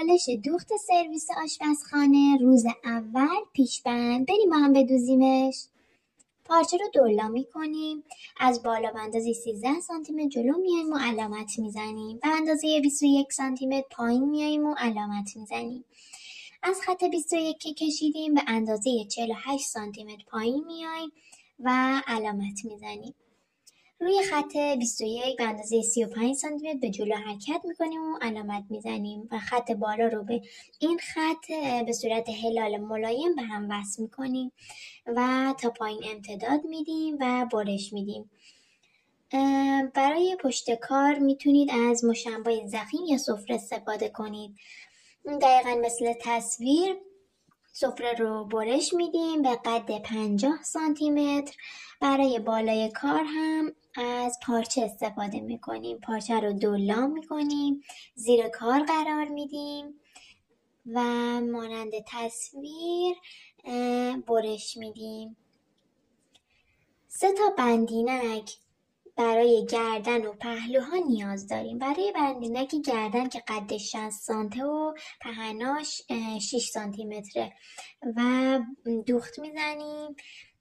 چالش دوخت سرویس آشپزخانه روز اول پیشبند. بریم با هم بدوزیمش. پارچه رو دولا میکنیم، از بالا به اندازه 13 سانتی متر جلو میایم و علامت میزنیم، به اندازه 21 سانتی متر پایین میایم و علامت میزنیم. از خط 21 که کشیدیم به اندازه 48 سانتی متر پایین میایم و علامت میزنیم. روی خط 21 به اندازه 35 سانتی متر به جلو حرکت میکنیم و علامت میزنیم و خط بالا رو به این خط به صورت هلال ملایم به هم وصل میکنیم و تا پایین امتداد میدیم و برش میدیم. برای پشت کار میتونید از مشنبای ضخیم یا سفره استفاده کنید. دقیقا مثل تصویر سفره رو برش میدیم به قد 50 سانتی متر. برای بالای کار هم از پارچه استفاده میکنیم. پارچه رو دولا میکنیم، زیر کار قرار میدیم و مانند تصویر برش میدیم. 3 تا بندینک برای گردن و پهلوها نیاز داریم. برای بندینک گردن که قدش 60 سانته و پهناش 6 سانتی متره و دوخت میزنیم.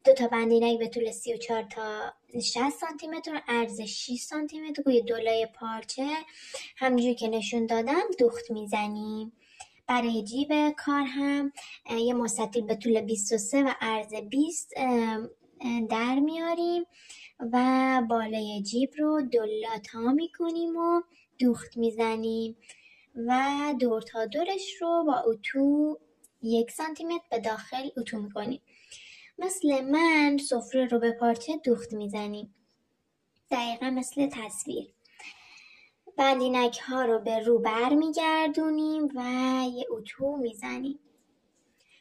2 تا بندینک به طول 34 تا 60 سانتی متر و عرض 6 سانتی متر روی دولای پارچه همونجوری که نشون دادم دوخت میزنیم. برای جیب کار هم یه مستطیل به طول 23 و عرض 20 در میاریم و بالای جیب رو دولا تا میکنیم و دوخت میزنیم و دور تا دورش رو با اتو 1 سانتی متر به داخل اتو میکنیم. مثل من سفره رو به پارچه دوخت میزنیم، دقیقا مثل تصویر. بندینک ها رو به رو بر میگردونیم و یه اتو میزنیم.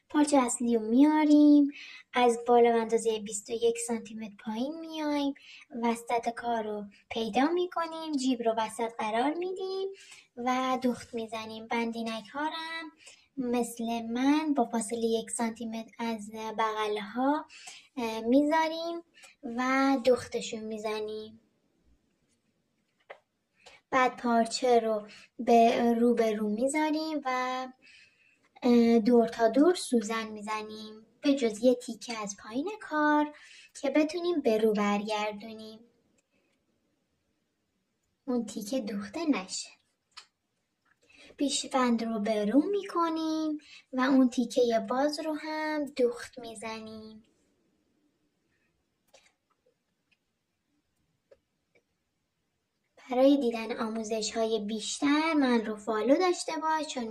پارچه اصلی رو میاریم، از بالا به اندازه 21 سانتی متر پایین میایم، وسط کار رو پیدا میکنیم، جیب رو وسط قرار میدیم و دوخت میزنیم. بندینک ها رو هم مثل من با فاصله 1 سانتی متر از بغل ها میذاریم و دوختشون میزنیم. بعد پارچه رو به رو میذاریم و دور تا دور سوزن میزنیم به جز یه تیکه از پایین کار که بتونیم به رو برگردونیم، اون تیکه دوخته نشه. پیشبند رو به رو میکنیم و اون تیکه باز رو هم دوخت میزنیم. برای دیدن آموزش های بیشتر من رو فالو داشته باش، چون